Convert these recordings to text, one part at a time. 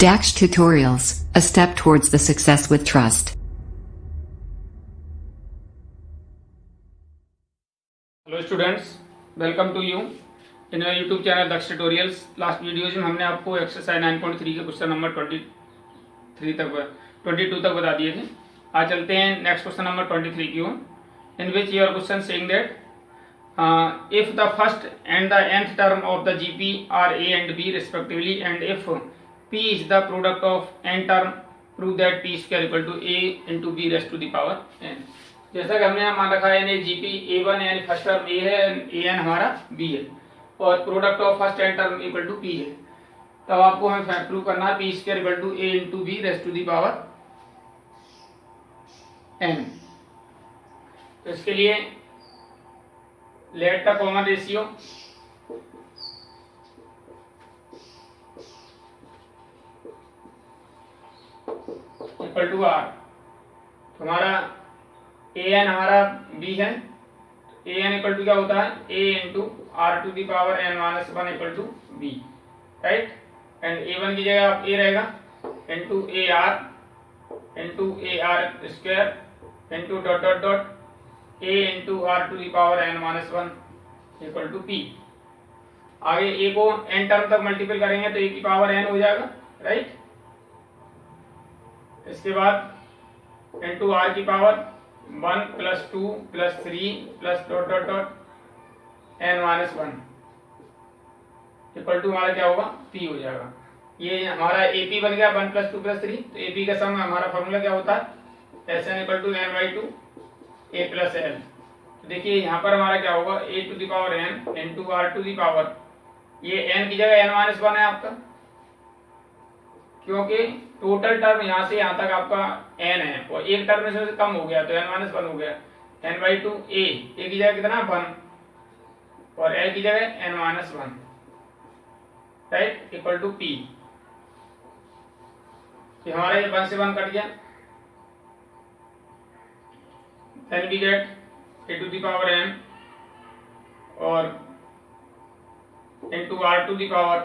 Dax Tutorials, a step towards the success with trust. Hello students, welcome to you in your YouTube channel Daksh tutorials. Last videos में हमने आपको exercise 9.3 के question number 22 तक बता दिए थे। आज चलते हैं नेक्स्ट क्वेश्चन नंबर 23 की ओर, in which your question saying that if the first and the nth term of the GP are A and B respectively and if p is the product of n term, prove that p square equal to a into b raised to the power n। जैसा कि हमने यहाँ मान रखा है GP a1 यानी first term a है, an हमारा b है और product of first n term equal to p है। तब आपको हमें प्रूव करना है p square equal to a into B raised to the power n। तो इसके लिए let the common ratio equal to R. हमारा ए एन हमारा बी है, ए एन इक्वल टू क्या होता है A into R to the power N minus one equal to B, right. And A one की जगह आप ए रहेगा into A R square into dot dot dot A into R to the power N minus one equal to P. आगे A को N term तक multiple करेंगे तो ए की पावर एन हो जाएगा, राइट। इसके बाद इंटू आर की power 1 plus 2 plus 3 plus dot dot dot N minus one equal to हमारा क्या होगा पी हो जाएगा। ये हमारा एपी बन गया 1 प्लस 2 प्लस 3। तो एपी का सम हमारा फॉर्मूला क्या होता है S N equal to N by two A plus L. तो देखिए यहाँ पर हमारा क्या होगा A to the power N into R to the power, ये एन की जगह एन माइनस वन है आपका, क्योंकि टोटल टर्म यहाँ से यहाँ तक आपका n है और एक टर्म में से कम हो गया तो n माइनस वन हो गया। n बाई टू ए की जगह कितना 1 और l की जगह n minus one, right, equal to p। तो हमारा ये 1 से 1 कट गया। Then we get a to the power n और into R to the power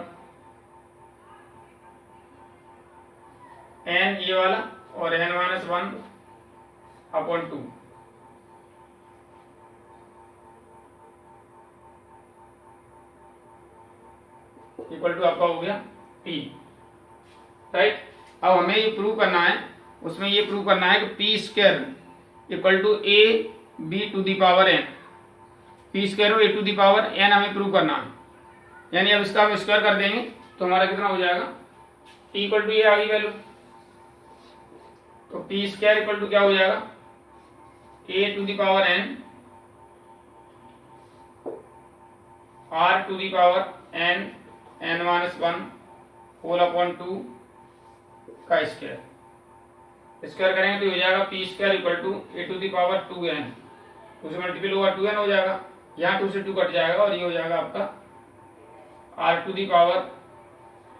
n ये वाला और n minus one upon two equal to आपका हो गया p, राइट। अब हमें ये प्रूव करना है, उसमें ये प्रूव करना है कि p square equal to a b to the power n, p square और a to the power n हमें प्रूव करना है। यानी अब इसका हम स्क्वायर कर देंगे तो हमारा कितना हो जाएगा p इक्वल टू ये आ गई वैल्यू। तो पी स्क्वायर इक्वल टू क्या हो जाएगा ए to the power N R to the power N N minus one whole upon two का स्क्वायर। स्क्वायर करेंगे तो हो जाएगा P square equal to A to the power 2n, उसे मल्टीपल होगा 2n हो जाएगा, यहाँ 2 से 2 कट जाएगा और ये हो जाएगा आपका R to the power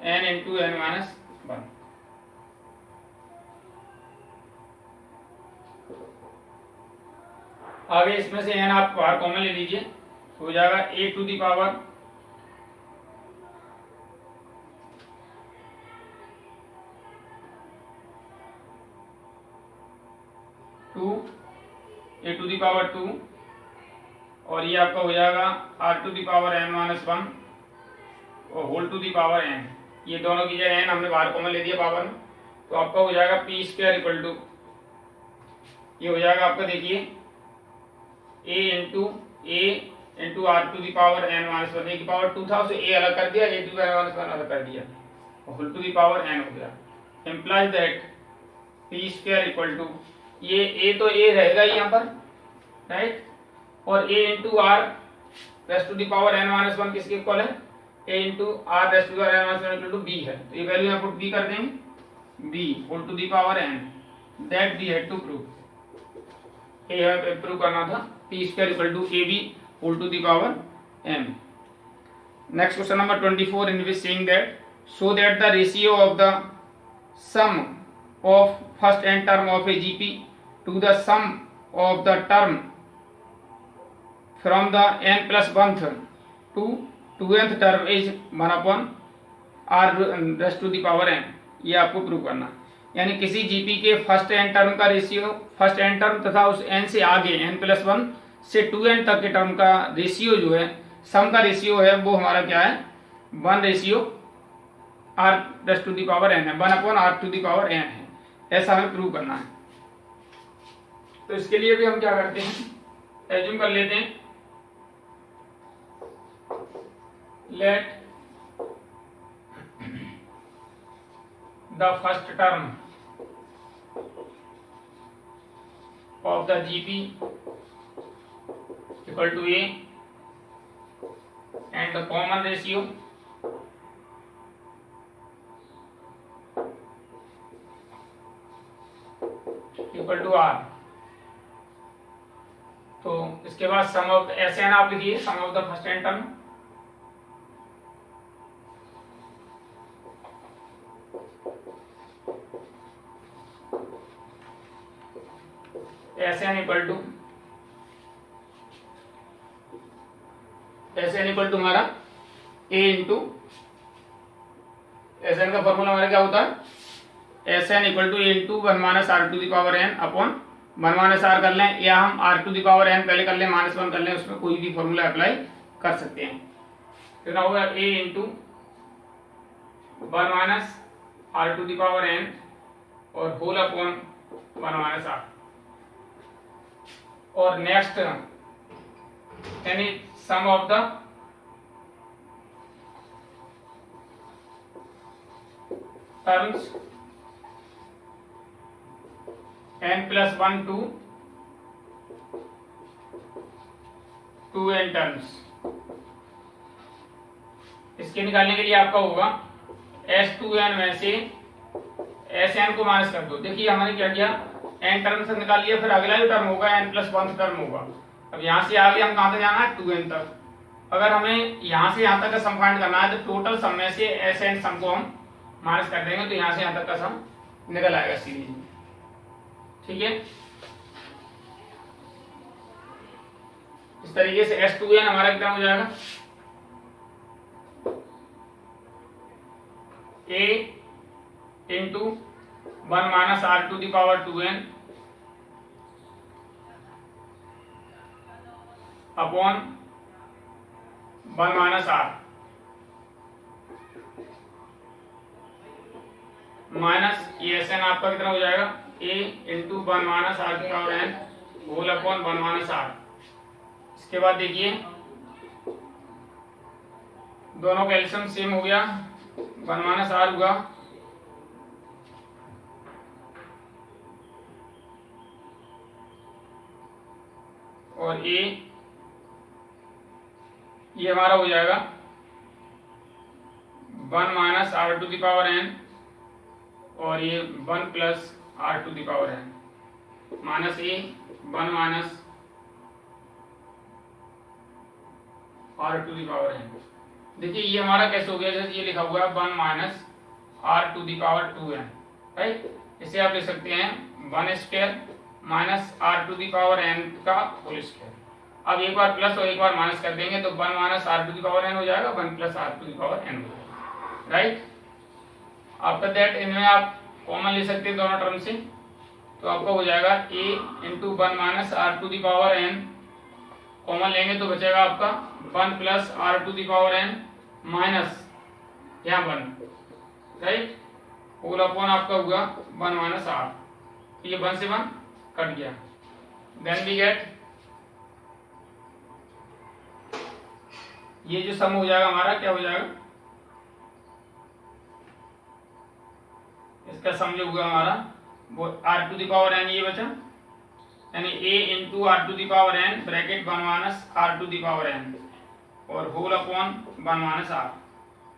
N into N minus one. आगे इसमें से n आप बाहर कॉमन ले लीजिए, हो जाएगा a to the power two और ये आपका हो जाएगा r to the power n minus one और whole to the power n। ये दोनों की जगह n हमने बाहर कॉमन ले दिया पावर में, तो आपका हो जाएगा पी स्क्वायर इक्वल टू ये हो जाएगा आपका देखिए a into R to the power n minus one, A की पावर 2 था उसे a अलग कर दिया, a to the power minus one अलग कर दिया और whole to the power n हो गया। Implies that p square equal to ये a तो a रहेगा यहाँ पर, राइट, और a into R raised to the power n minus one किसके इक्वल है a into R raised to the power n minus one equal to b है। तो ये वैल्यू यहाँ पुट b कर देंगे b whole to the power n, that we had to prove. ये हमें प्रूव करना था p square equal to A B whole to the power m। Next question number 24 in which saying that so that the ratio of the sum of first n term of a GP to the sum of the term from the n plus 1th to 2nth term is 1 upon r rest to the power n। ये आपको prove करना। यानी किसी GP के first N term का ratio, first N term तथा उस N से आगे n+1 से 2n तक के टर्म का रेशियो जो है, सम का रेशियो है, वो हमारा क्या है, 1/r⁻n है, 1/r⁻n है। ऐसा हमें प्रूव करना है। तो इसके लिए भी हम क्या करते हैं, एज्यूम कर लेते हैं, let the first term of the GP equal to a and the common ratio equal to r। तो इसके बाद सम ऑफ ऐसे है ना, आप लिखिए sum of the first N term Sn equal to हमारा a इंटू Sn का फॉर्मूला हमारा क्या होता है, Sn equal to a into 1-r⁻n upon 1-r कर लें, या हम r⁻n पहले कर लें, -1 कर लें, उसमें कोई भी फॉर्मूला अप्लाई कर सकते हैं। फिर होगा a इंटू 1-r⁻n और होल अपॉन 1-r। और नेक्स्ट यानी sum of the terms n+1 to 2n terms. इसके निकालने के लिए आपका होगा S2n में से Sn को माइनस कर दो। देखिए हमने क्या किया, n टर्म से निकाल लिया, फिर अगला जो टर्म होगा n+1 टर्म होगा। अब यहाँ से आगे हम कहाँ तक जाना है, 2n तक। अगर हमें यहाँ से यहाँ तक का सम फाइंड करना है तो टोटल सम में से Sn सम को हम माइनस कर देंगे, तो यहाँ से यहाँ तक का सम निकल आएगा सीरीज में। ठीक है, इस तरीके से S2n हमारा कितना हो जाएगा, a into 1-r⁻2n upon 1-r minus ये Sn आपका कितना हो जाएगा, a into 1-r⁻n whole upon 1-r। इसके बाद देखिए दोनों का एलसीएम सेम हो गया, 1-r हुआ, और a ये हमारा हो जाएगा 1-r⁻n और ये 1+r⁻n माइनस a 1-r⁻n। देखिए ये हमारा कैसे हो गया, जैसे ये लिखा हुआ है 1-r⁻2n, राइट। इसे आप लिख सकते हैं 1² -r⁻n का होल स्क्वायर। अब एक बार प्लस और एक बार माइनस कर देंगे तो 1-r⁻n हो जाएगा, 1+r⁻n हो जाएगा, राइट। आफ्टर दैट इनमें आप कॉमन ले सकते हैं दोनों टर्म से, तो आपका हो जाएगा a इंटू 1-r⁻n, कॉमन लेंगे तो बचेगा आपका 1+r⁻n माइनस यहाँ 1, राइट, होल अपॉन आपका हुआ 1-r। ये 1 से 1 कट गया। देन वी गेट ये जो सम हो जाएगा हमारा क्या हो जाएगा, इसका सम जो हुआ हमारा वो r⁻n ये बचा, यानी a into r⁻n bracket 1-r⁻n और होल अपॉन 1-r,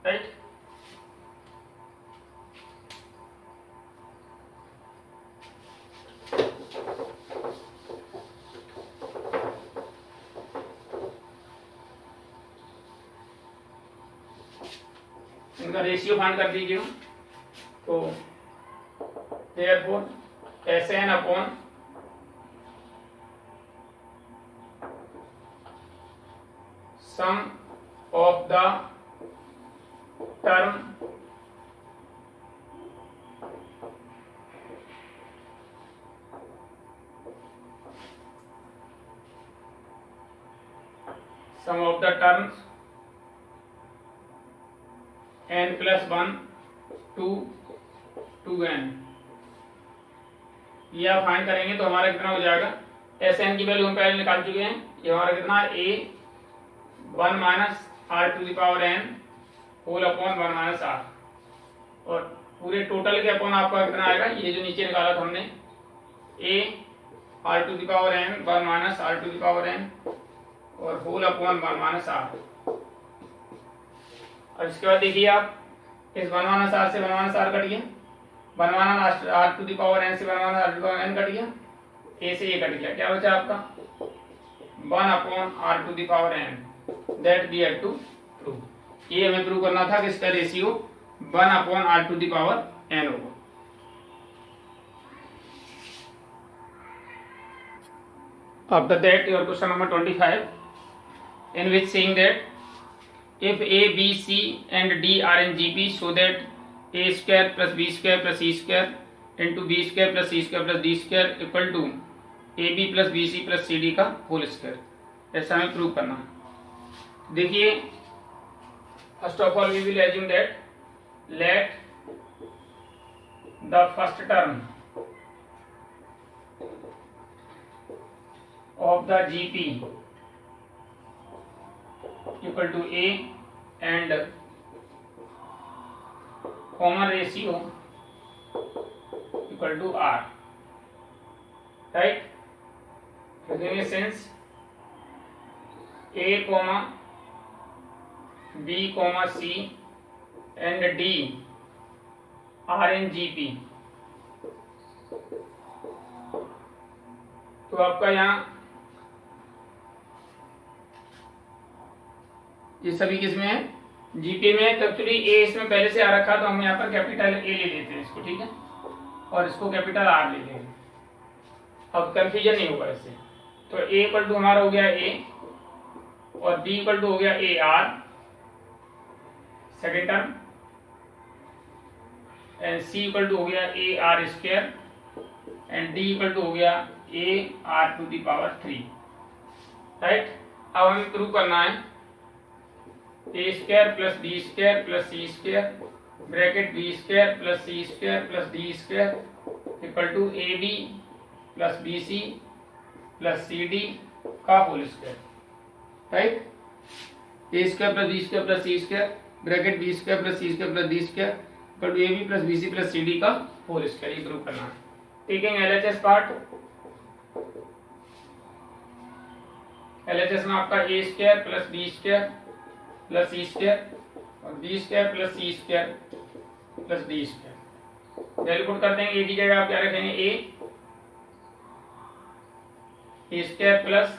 राइट। इनका रेशियो फाइंड कर दीजिए, तो therefore Sn upon sum of the term sum of the terms n+1 to n, ये आप फाइंड करेंगे तो हमारा कितना हो जाएगा, एस एन की वैल्यू हम पहले निकाल चुके हैं, ये हमारा कितना a 1 minus R to the power n whole upon 1 minus R, और पूरे टोटल के अपॉन आपका कितना आएगा, ये जो नीचे निकाला था हमने a R to the power n 1 minus R to the power n और होल अपॉन 1 माइनस आर। और इसके बाद देखिए आप इस 1 माइनस आर से 1 माइनस आर कट गया, 1 minus R to the power n से 1 minus R to the power n cut गया, a से ये कट गया, क्या बचा आपका 1 upon R to the power n, that we have to prove. ये हमें प्रूव करना था कि इसका ratio 1 upon R to the power n होगा। After that, your question number 25, in which saying that if A, B, C and D are in GP, so that A square plus B square plus C square into B square plus C square plus D square equal to AB plus BC plus CD का whole square, ऐसा हमें prove करना है। देखिए, first of all we will assume that let the first term of the GP equal to A and common ratio equal to R, right? In a sense, A comma B comma C and D are in GP, तो आपका यहाँ ये सभी किस में है, GP में। तो एक्चुअली ए इसमें पहले से आ रखा, तो हम यहाँ पर कैपिटल ए ले लेते हैं इसको, ठीक है, और इसको कैपिटल आर ले लेंगे, अब कंफ्यूजन नहीं होगा इससे। तो ए इक्वल टू हमारा हो गया ए और बी इक्वल टू हो गया A R second term, and C equal to हो गया A R square and D equal to हो गया A R to the power 3, right. अब हमें प्रूव करना है A square plus B square plus C square bracket B square plus C square plus D square equal to A B plus B C plus C D का whole square, right. A square plus B square plus C square bracket B square plus C square plus D square equal to A B plus B C plus C D का whole square, ये prove करना है। Taking LHS part, LHS में आपका A square plus B square plus C square और B square plus C square plus D square, value put कर देंगे। ए की जगह आप क्या रखेंगे, ए स्क्वायर प्लस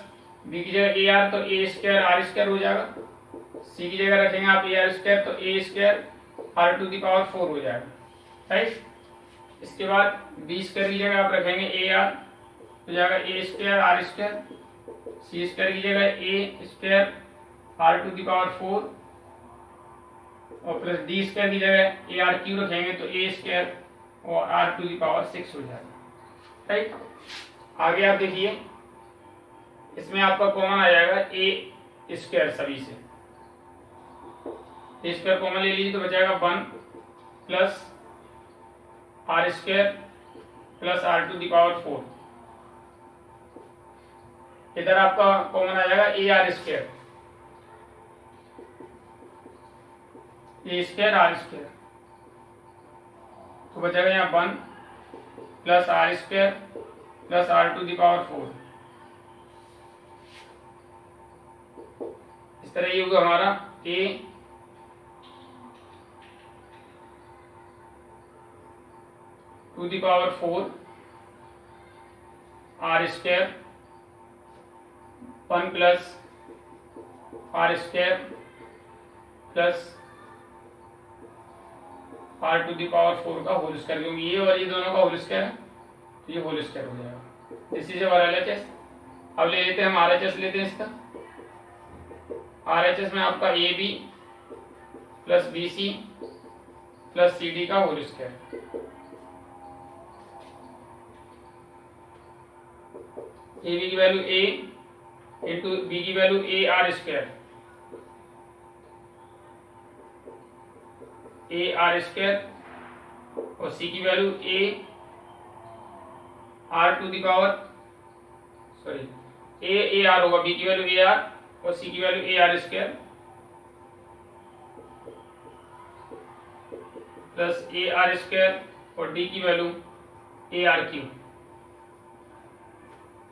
बी की जगह ए आर, तो ए स्क्वायर आर स्क्वायर हो जाएगा। सी की जगह रखेंगे आप ए आर स्क्वायर, तो A square R to the power 4 हो जाएगा, राइट। इसके बाद बी स्क्वायर की जगह आप रखेंगे ए आर, हो जाएगा A square R square, C square की जगह A square R to the power 4 और प्लस डी स्क्वायर की जगह ए आर क्यू रखेंगे, तो ए स्क्वायर और आर टू द पावर 6 हो जाएगा, राइट। आगे आप देखिए, इसमें आपका कॉमन आ जाएगा ए स्क्वायर, सभी से ए स्क्वायर कॉमन ले लीजिए, तो बचाएगा 1 plus R square plus R to the power 4, इधर आपका कॉमन आ जाएगा A R square, A square R square, तो बचेगा यहाँ 1 plus R square plus R to the power 4। इस तरह ये होगा हमारा ए to the power 4 R square 1 plus R square plus R to the power 4 का होल स्क्वायर, क्योंकि ये और ये दोनों का होल स्क्वायर है, तो ये होल स्क्वायर हो जाएगा। This is our LHS. अब ले लेते हैं हम आरएचएस लेते हैं इसका। आरएचएस में आपका A B plus B C plus C D का होल स्क्वायर, ए बी की वैल्यू ए इंटू बी की value A R square A R square और सी की value A R to the power sorry A R होगा, B की value A R और C की value A R square plus A R square और D की value A R cube.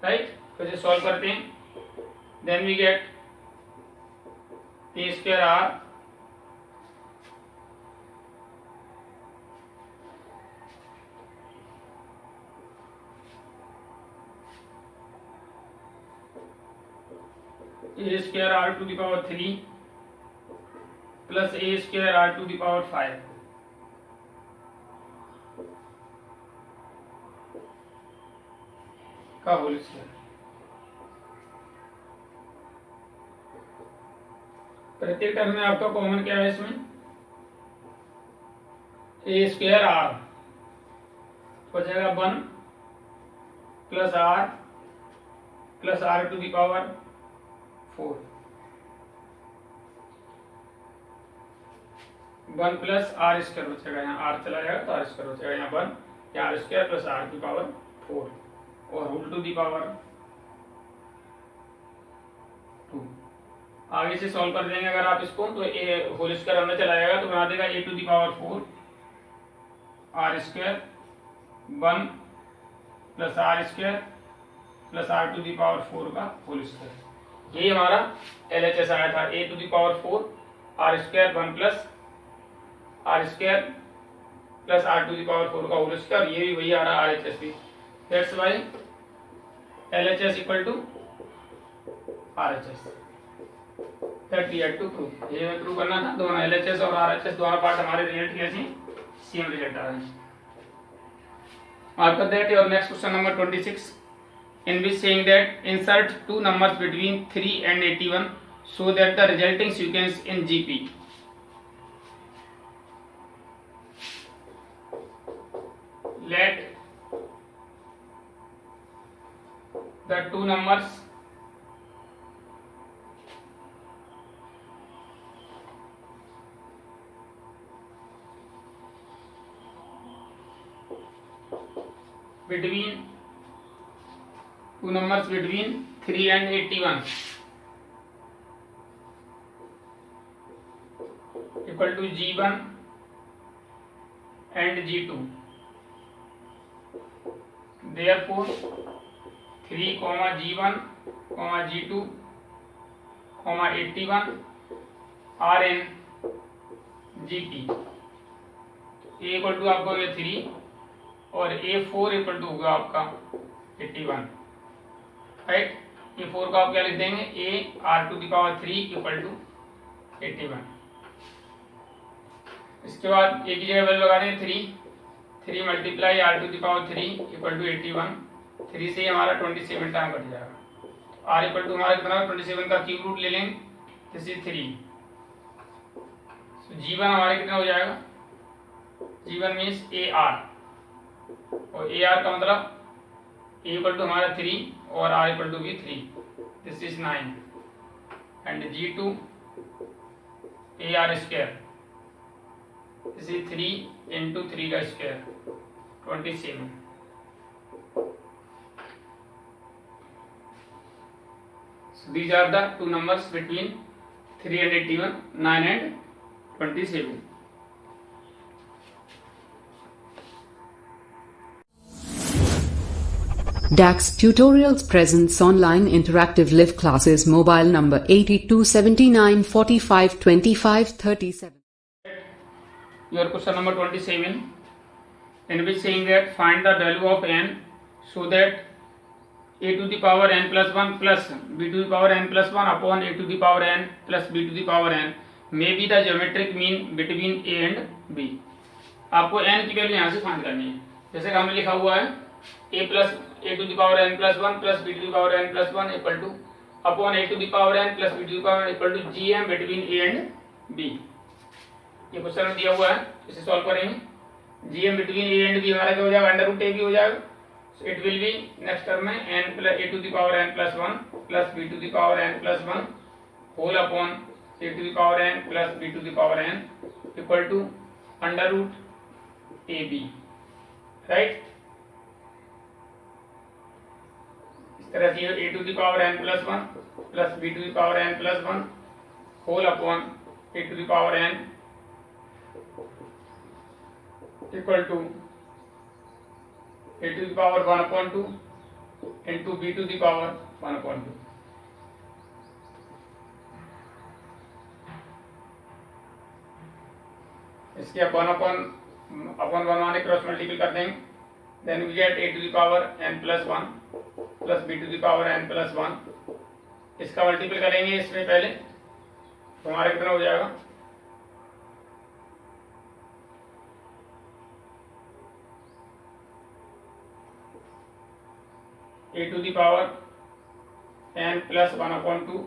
Right, फिर से सॉल्व करते हैं। Then we get A square R A square R to the power 3 plus A square R to the power 5 का whole square. प्रत्येक term में आपका कॉमन क्या है इसमें, ए स्क्वायर आर हो जाएगा 1 plus R to the power 4, 1 plus R square बचेगा, यहाँ आर चला जाएगा तो आर स्क्वायर बचेगा, यहाँ 1 आर स्क्वायर प्लस आर की पावर 4 और होल टू दी पावर 2। आगे से सॉल्व कर देंगे अगर आप इसको तो ए होल स्क्वायर अंदर चला जाएगा तो बना देगा A to the power 4 R square 1 plus R square plus R to the power 4 का होल स्क्वायर। ये हमारा LHS आया था, A to the power 4 R square 1 plus R square plus R to the power 4 का whole square. ये भी वही आ रहा RHS भी। That's why LHS equal to RHS that we had to prove। ये हमें प्रूव करना था, दोनों LHS और RHS दोनों पार्ट हमारे रिलेट किए थे, सेम रिजल्ट आ रहा है। After that your next question number 26 in which saying that insert two numbers between 3 and 81 so that the resulting sequence in GP let the two numbers between 3 and 81 equal to G1 and G2। Therefore 3, G1, G2, 81 are in GP। A equal to आपका हो गया 3 और A4 equal to होगा आपका 81। Right, A4 का आप क्या लिख देंगे, A R to the power 3 equal to 81। इसके बाद एक ही जगह वैल्यू लगा देंगे 3 multiply R to the power 3 equal to 81। 3 से हमारा 27 टाइम कट जाएगा। R इक्वल टू हमारा कितना 27 का क्यूब रूट ले लेंगे, दिस इज 3। G1 हमारे कितना हो जाएगा, G1 मीन्स AR और AR का मतलब A इक्वल टू हमारा 3 और R इक्वल टू भी 3, this is 9 and G2 AR square this is 3 into 3 का square 27। So these are the two numbers between 3 and 81, 9 and 27. DAX Tutorials presents online interactive live classes. Mobile number 8279 45 25 37. Your question number 27 in which saying that find the value of n so that a to the power n plus 1 plus b to the power n plus 1 upon a to the power n plus b to the power n may be the geometric mean between a and b। आपको n की value यहाँ से find करनी है। जैसे कि हमने लिखा हुआ है a plus a to the power n plus 1 प्लस b to the power n plus 1 equal to upon a to the power n plus b to the power equal to gm between a and b। ये question में दिया हुआ है, इसे solve करेंगे। gm between a and b हमारा क्या हो जाएगा, अंडर रूट a भी हो जाएगा। So it will be next term में n plus a to the power n plus 1 plus b to the power n plus 1 whole upon a to the power n plus b to the power n equal to under root A b, right. इस तरह से a to the power n plus one plus b to the power n plus one whole upon A to the power n equal to A to the power 1/2 into b to the power 1/2। इसके अब 1/1 माने cross multiple कर देंगे, then we get a to the power n plus 1 plus b to the power n plus 1। इसका multiple करेंगे इसमें पहले, तो हमारे कितना हो जाएगा, ए to the power n plus 1/2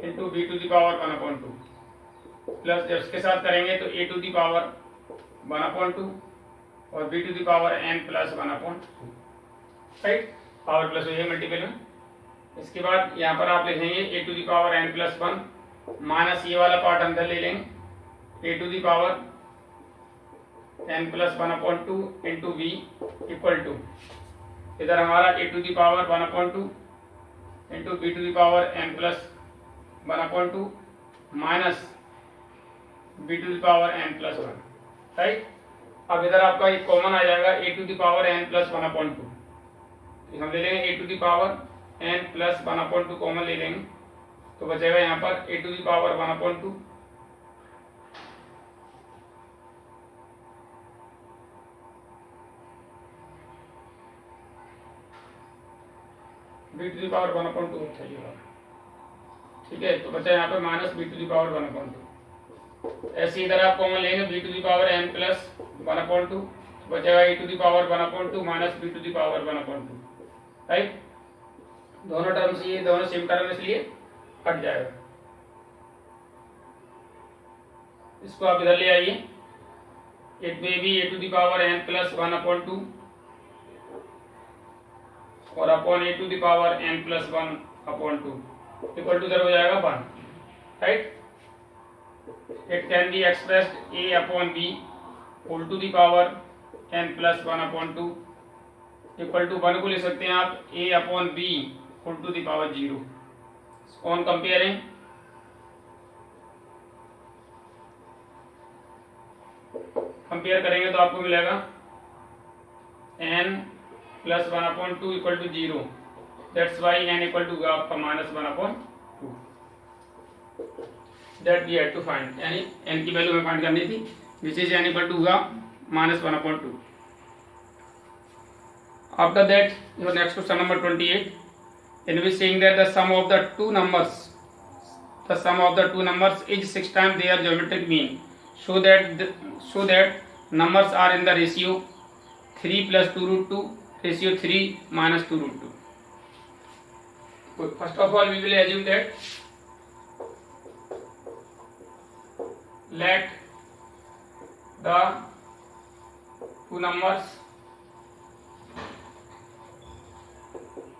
into b to the power 1/2 plus जब इसके साथ करेंगे तो ए टू दी पावर 1/2 और B to the power n plus 1/2, right. Power plus हो जाएगा मल्टीपल में। इसके बाद यहाँ पर आप लिखेंगे a to the power n plus 1 minus ये वाला पार्ट अंदर ले लेंगे, a to the power n plus 1/2 into b equal to, इधर हमारा ए to the power 1/2 into b to the power n plus 1/2 minus b to the power n plus 1, right. अब इधर आपका एक कॉमन आ जाएगा ए to the power n plus 1/2, हम ले लेंगे a to the power n plus 1/2 common ले लेंगे, तो बचेगा यहाँ पर a to the power 1/2 b to the power 1/2 चाहिए, ठीक है। तो बचा यहाँ पर minus b to the power 1/2। ऐसे इधर आप कॉमन लेंगे b to the power n plus 1/2, बचेगा a to the power 1/2 minus b to the power 1/2, right. दोनों टर्म्स ये दोनों सेम टर्म इसलिए हट जाएगा। इसको आप इधर ले आइए, it may be A to the power n plus 1/2 और upon A to the power n plus 1/2 equal to इधर हो जाएगा 1, right. It can be expressed a upon b whole to the power n plus 1/2 equal to 1 को ले सकते हैं आप a upon b whole to the power 0। On comparing करेंगे तो आपको मिलेगा n plus 1/2 equal to 0, that's why n equal to आपका minus 1/2 that we had to find, यानी n की वैल्यू हमें फाइंड करनी थी, which is n equal to minus 1/2। After that, your next question number 28, in which saying that the sum of the two numbers is 6 times their geometric mean, so that numbers are in the ratio 3 plus 2√2 ratio 3 minus 2√2। First of all, we will assume that let the two numbers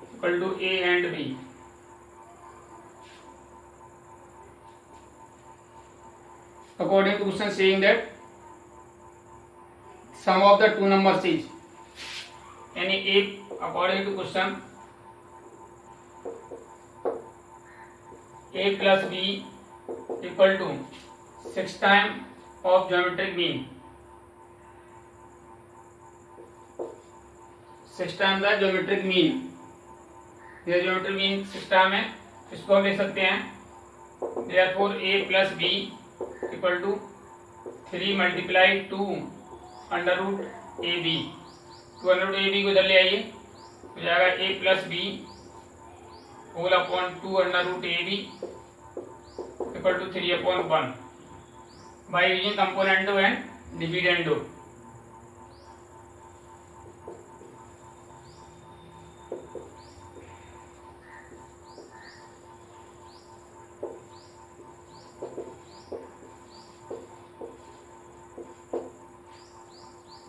equal to a and b। According to question saying that sum of the two numbers is, यानी a according to question a plus b equal to 6 times of geometric mean, 6 times the geometric mean, यह geometric mean 6 times है, इसको हम लिख सकते हैं therefore a plus b equal to 3 multiply 2 under root ab। 2 under root ab को इधर ले आइए, हो जाएगा a plus b whole upon 2 under root ab equal to 3 upon 1 by using componendo and dividendo।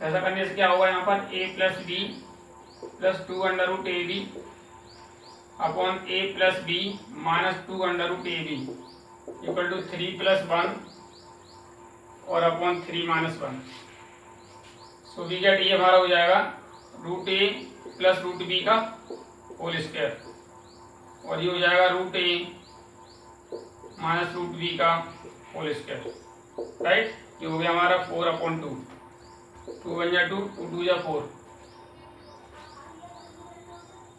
ऐसा करने से क्या होगा, यहाँ पर a plus B plus 2 under root A B upon a plus B minus 2 under root A B equal to 3 plus 1 और upon 3 minus 1। So we get, ये हमारा हो जाएगा रूट ए प्लस रूट बी का होल स्क्वायर, और ये हो जाएगा रूट ए माइनस रूट बी का होल स्क्वायर, राइट। ये हो गया हमारा 4/2, 2 बन जा 2, 2 2 जा 4।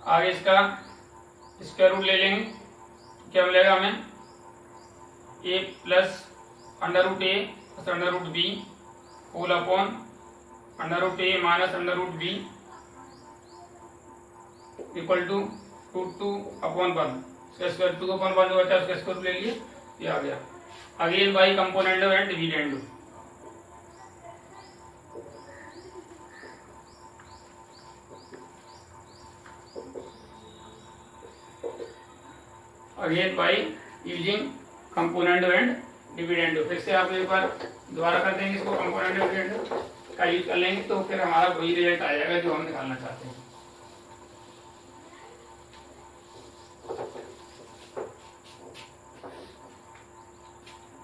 आगे इसका स्क्वायर रूट ले लेंगे, क्या मिलेगा हमें, a plus under root A plus under root b whole upon under root A minus under root B equal to root 2/1। इसका स्क्वायर 2/1 जो बचा उसका स्क्वायर ले लिए, ये आ गया। Again by componendo and dividendo. Again by using componendo and dividendo. फिर से आप एक बार दोबारा कर देंगे इसको, कंपोनेंडो डिविडेंडो का यूज कर लेंगे तो फिर हमारा वही रिजल्ट आ जाएगा जो हम निकालना चाहते हैं।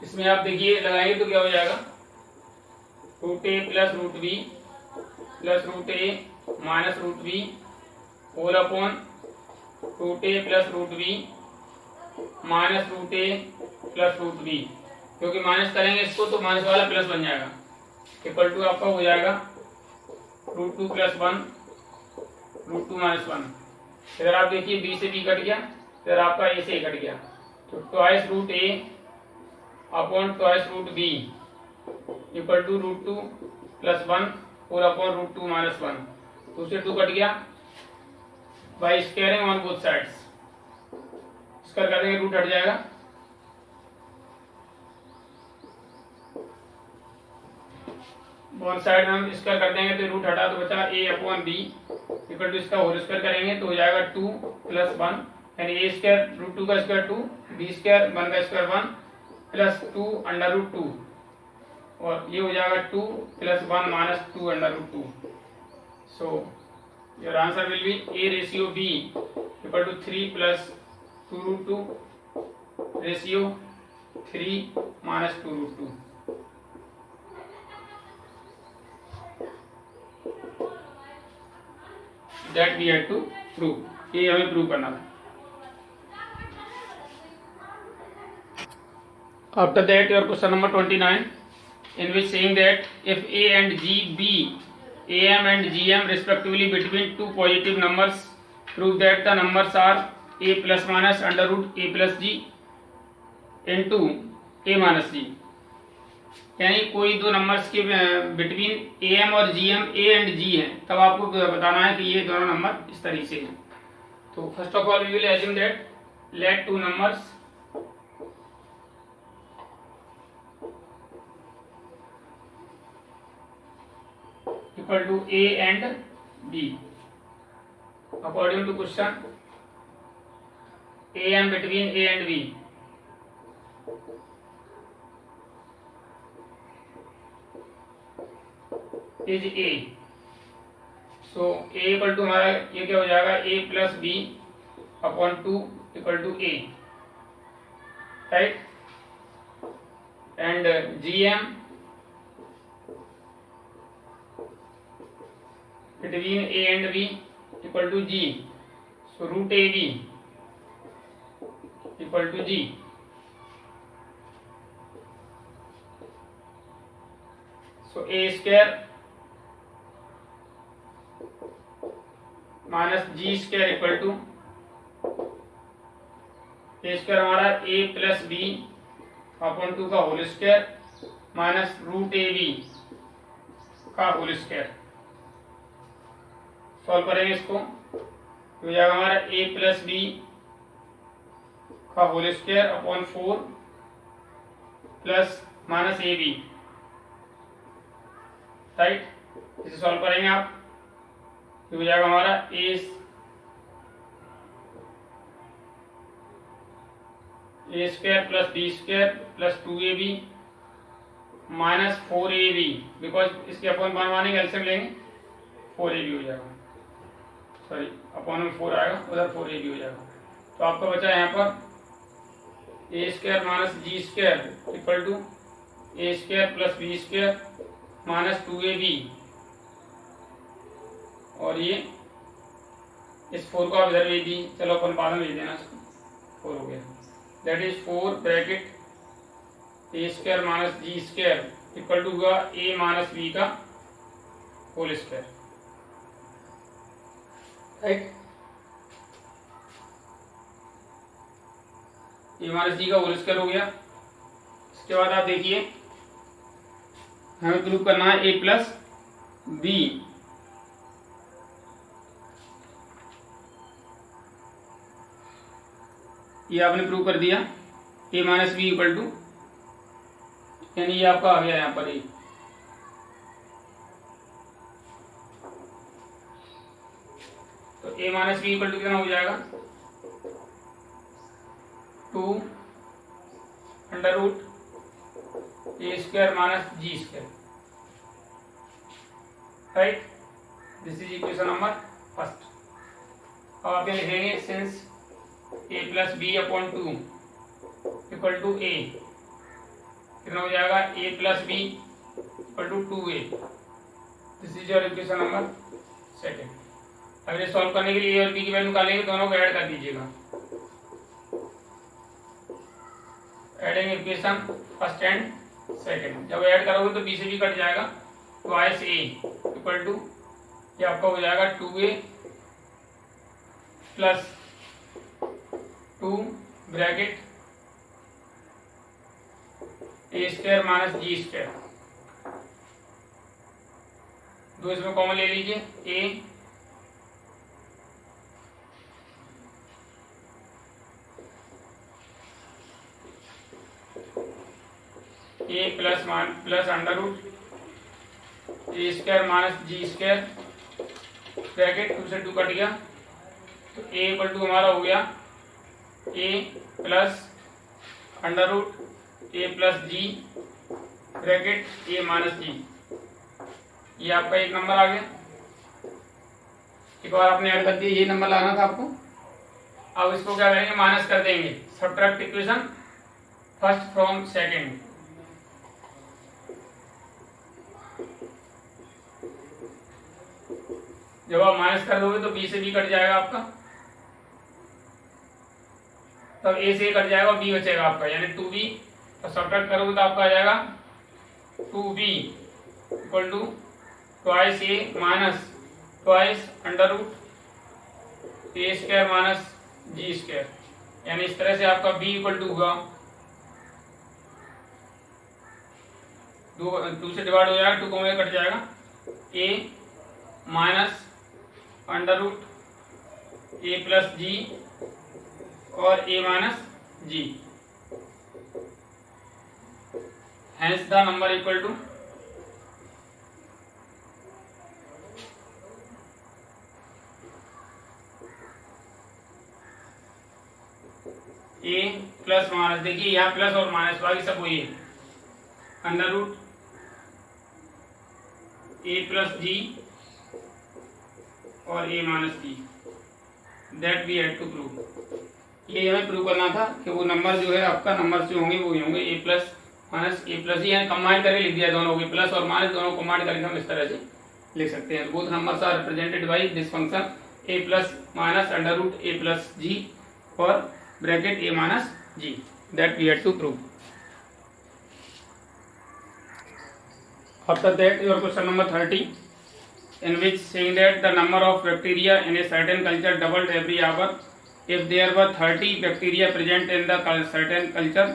इसमें आप देखिए लगाएंगे तो क्या हो जाएगा, रूट ए plus root b plus root ए minus root b whole upon root ए plus root b minus root ए प्लस रूट बी, क्योंकि माइनस करेंगे इसको तो माइनस वाला प्लस बन जाएगा, इक्वल टू आपका हो जाएगा रूट 2 + 1 रूट 2 - 1। इधर आप देखिए बी से बी कट गया, इधर आपका ए से कट गया, तो twice root A upon twice root B equal to root 2 + 1 और अपॉन रूट 2 - 1। 2 से 2 कट गया, by squaring on both sides square कर देंगे, रूट हट जाएगा। बोथ साइड में हम स्क्वायर कर देंगे तो रूट हटा तो बचा a upon B equal to इसका होल स्क्वायर करेंगे तो हो जाएगा 2 + 1, यानी a स्क्वायर रूट 2 का स्क्वायर 2, b स्क्वायर 1 का स्क्वायर 1 प्लस 2 अंडर रूट 2, और ये हो जाएगा 2 + 1 - 2 under root 2। So your answer will be a ratio b equal to 3 + 2 root 2 ratio 3 - 2 root 2। That we had to prove, ये हमें प्रूव करना था। After that your question number 29 in which saying that if a and g be am and gm respectively between two positive numbers, prove that the numbers are a plus minus under root a plus g into a minus g। यानी कोई दो numbers के between A M और G M A and जी है, तब आपको बताना है कि ये दोनों नंबर इस तरीके से हैं। तो first of all we will assume that let two numbers equal to a and b according to question A M between a and b is a. So a equal to हमारा ये क्या हो जाएगा, a plus b upon 2 equal to a, right. And G M between a and b equal to G, so root A B equal to G. So a square minus G square equal to a square हमारा a plus b upon 2 का whole square minus root ए b का whole square. Solve करेंगे इसको तो हो जाएगा हमारा a plus b का whole square upon 4 plus minus a b, right. इसे सॉल्व करेंगे आप तो हो जाएगा हमारा a square plus B square plus 2ab minus 4ab, because इसके अपॉन बनवाने एल्सियम लेंगे 4ab हो जाएगा, सॉरी अपॉन में 4 आएगा उधर 4ab हो जाएगा। तो आपका बचा यहाँ पर a square minus G square equal to a square plus B square minus 2ab, और ये इस 4 को आप इधर भेज दी, चलो अपन बाद में भेज देना इसको, 4 हो गया, that is 4 bracket A square minus G square equal to होगा ए माइनस बी का whole square, right. A minus G का होल स्क्वायर हो गया। इसके बाद आप देखिए हमें प्रूव करना है ए प्लस बी, ये आपने प्रूव कर दिया, a minus b equal to, यानी ये आपका आ गया यहाँ पर ए, तो a minus b equal to कितना हो जाएगा 2 under root A square minus G square, right. This is equation number first. अब आप लिखेंगे since a plus b upon 2 equal to a, कितना हो जाएगा a plus b equal to 2a, this is your equation number second. अब ये solve करने के लिए ए और बी की वैल्यू निकालेंगे, दोनों को ऐड कर दीजिएगा, adding equation first and second, जब ऐड करोगे तो बी से बी कट जाएगा, ट्वाइस ए इक्वल टू, ये आपका हो जाएगा 2a plus 2 bracket A square minus G square, दो इसमें कॉमन ले लीजिए, ए प्लस अंडर रूट ए square minus G square bracket 2 से 2 कट गया, तो ए इक्वल टू हमारा हो गया ए plus under root A plus ji bracket a minus जी, ये आपका एक नंबर आ गया। एक बार आपने ऐड कर दिया, ये नंबर लाना था आपको। अब इसको क्या करेंगे, माइनस कर देंगे, subtract equation first from second, जब आप माइनस कर दोगे तो बी से बी कट जाएगा आपका, तब ए से कट जाएगा, बी बचेगा आपका, यानी 2b, और सब्ट्रैक्ट करोगे तो आपका आ जाएगा 2b equal to twice A minus twice under root A square minus G square, यानी इस तरह से आपका b इक्वल टू होगा 2 से डिवाइड हो जाएगा, 2 को में कट जाएगा, a minus under root A plus G और a minus G, hence the number equal to a plus minus, देखिए यहाँ प्लस और माइनस बाकी सब वही है, अंडर रूट ए प्लस जी और a minus G, that we had to prove. ये हमें प्रूव करना था कि वो नंबर जो है आपका, नंबर जो होंगे वो होंगे ए प्लस माइनस ए प्लस, यानी कंबाइन करके लिख दिया दोनों के, प्लस और माइनस दोनों कंबाइन करके हम इस तरह से लिख सकते हैं। Both numbers are represented by this function a plus minus under root A plus G और bracket a minus G, that we had to prove. After that, your question number 30, in which saying that the number of bacteria in a certain culture doubled every hour. If there were 30 bacteria present in the certain culture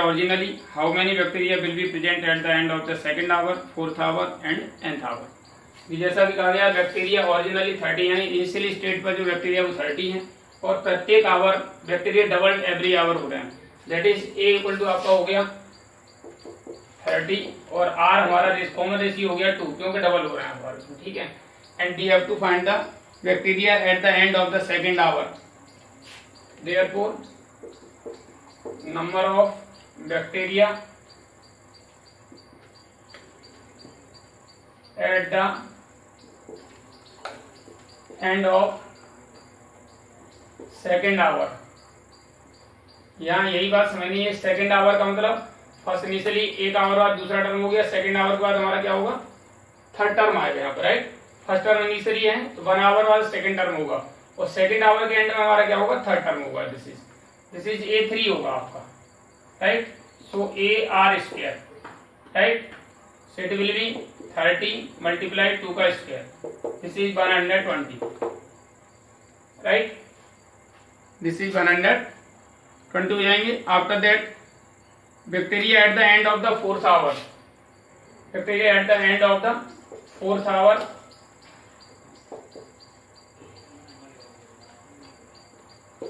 originally, how many bacteria will be present at the end of the second hour, fourth hour and nth hour? जैसा कि कहा गया, bacteria originally 30 है, initially state पर जो bacteria वो 30 है, और प्रत्येक hour bacteria double every hour हो रहे हैं, that is A equal to आपका हो गया 30 और आर हमारा कॉमन रेशियो हो गया 2, क्योंकि डबल हो रहा है हमारा, ठीक है। And we have to find the bacteria at the end of the second hour, therefore number of bacteria at the end of second hour. यहाँ यही बात समझनी है, सेकंड आवर का मतलब फर्स्ट इनिशियली एक आवर बाद दूसरा टर्म हो गया, सेकंड आवर के बाद हमारा क्या होगा, थर्ड टर्म आएगा यहाँ पर, राइट। फर्स्ट टर्म इनिशियली है तो 1 आवर बाद सेकंड टर्म होगा, और सेकंड आवर के एंड में हमारा क्या होगा, थर्ड टर्म होगा। दिस इज A3 होगा आपका, right. So AR², right. So it will be 30 multiply 2 का square, this is 120, right. This is 120 हो जाएंगे। After that bacteria at the end of the fourth hour, bacteria at the end of the fourth hour,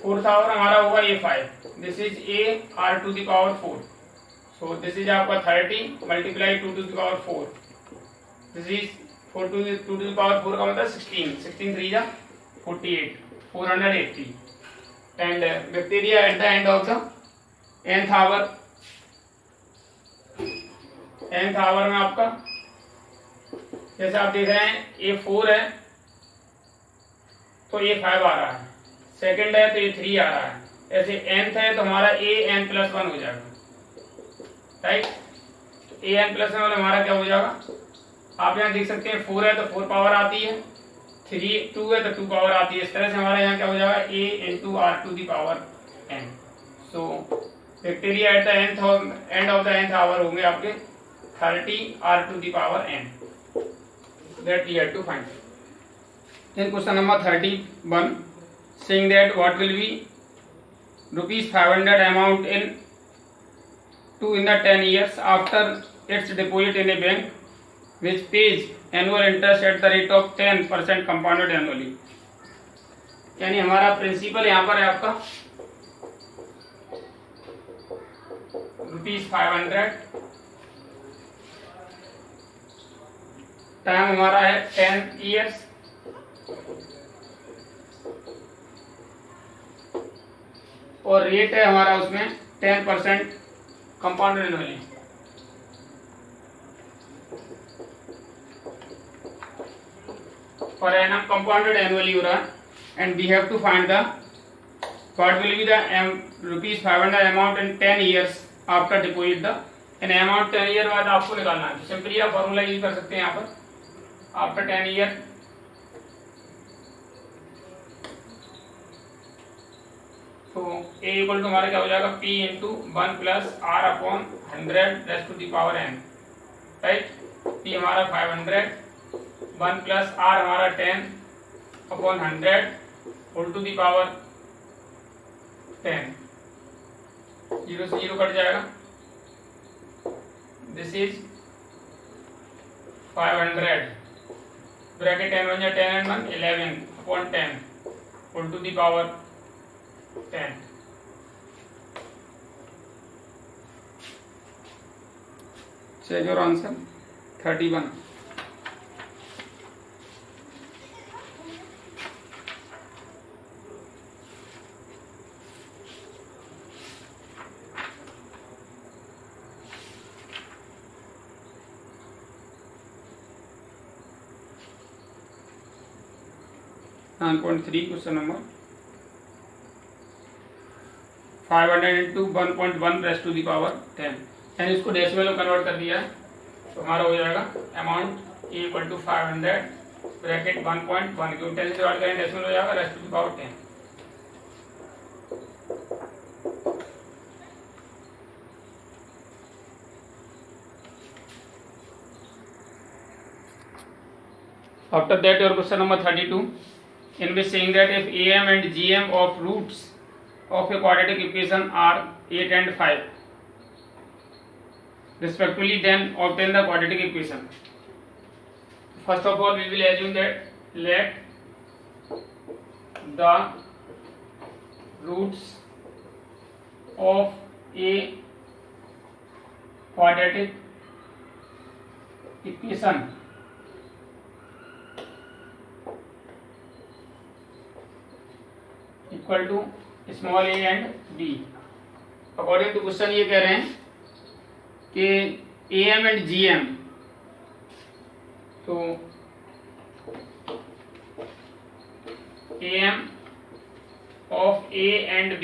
fourth hour हमारा होगा A5, this is AR⁴, so this is आपका 30 multiply 2⁴, this is 4⁴ का मतलब 16 3 जा 48, 480, and bacteria at the end of the nth hour में आपका जैसे आप देख रहे हैं A4 है तो A5 आ रहा है, सेकंड है तो A3 आ रहा है, ऐसे nth है तो हमारा AN+1 हो जाएगा, राइट। AN+1 हमारा क्या हो जाएगा, आप यहाँ देख सकते हैं 4 है तो 4 पावर आती है, 2 है तो 2 पावर आती है, इस तरह से हमारे यहाँ क्या हो जाएगा A×R⁴ so bacteria at the end of the nth hour होंगे आपके 30R⁴ that you have to find. Then question number 31, saying that what will be ₹500 amount in the 10 years after its deposit in a bank which pays annual interest at the rate of 10% compounded annually. यानी हमारा principal यहाँ पर है आपका ₹500, time हमारा है 10 years, और rate है हमारा उसमें 10% compound annually. Per annum compounded annually हो रहा है, and we have to find the what will be the ₹500 amount in 10 years after deposit the an amount 10 year बाद आपको निकालना है। सिंपली आप फॉर्मूला यूज कर सकते हैं यहाँ पर, आफ्टर 10 ईयर तो A इक्वल टू हमारा क्या हो जाएगा, P into 1 + R/100⁻n, right. P हमारा 500, 1 + R हमारा 10/100 होल टू दी पावर 10, 0 से 0 कट जाएगा, this is 500 bracket 10 1 10 and 1 11/10 whole to the power 10। Check your answer 31। Question number 500 into 1.1 + to the power 10, यानी इसको डेसिमल में कन्वर्ट कर दिया है तो हमारा हो जाएगा अमाउंट A = 500 ब्रैकेट 1.1 क्यों 10 से डिवाइड करें डेसिमल हो जाएगा raised to the power 10। After that your question number 32, in which saying that if AM and GM of roots of a quadratic equation are 8 and 5 respectively, then obtain the quadratic equation. First of all we will assume that let the roots of a quadratic equation equal to small a and b। According to question ये कह रहे हैं कि AM and GM, तो AM of A and B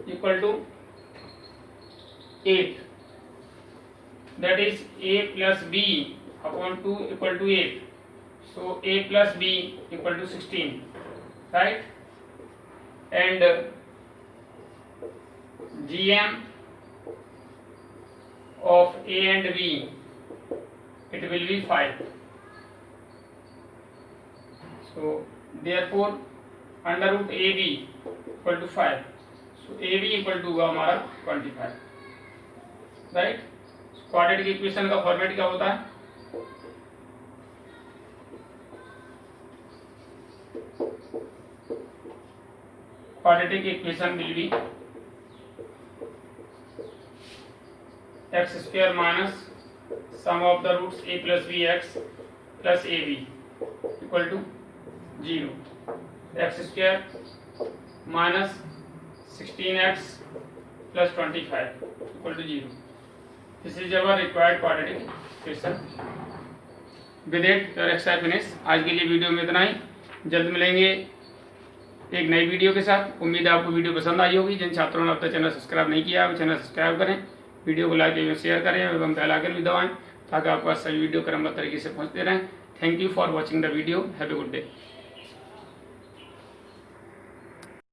equal to 8, that is a plus b upon 2 equal to 8. So a plus b equal to 16, right? And gm of a and b, it will be 5. So therefore under root A B equal to 5. So A B equal to होगा हमारा 25, right. Quadratic equation का format क्या होता है? Quadratic equation will be X square minus sum of the roots A plus B X plus A B equal to 0. X square minus 16x plus 25 equal to 0. This is our required quadratic equation. With it your exercise finish. आज के लिए video में इतना ही. जल्द मिलेंगे एक नई video के साथ. उम्मीद है आपको वीडियो पसंद आई होगी. जिन छात्रों ने अब तक चैनल सब्सक्राइब नहीं किया वो चैनल सब्सक्राइब करें, वीडियो को लाइक एवं शेयर करें एवं बेल आइकन भी दबाएं ताकि आपके पास सभी वीडियो क्रमबद्ध तरीके से पहुंचते रहें. Thank you for watching the video. Have a good day.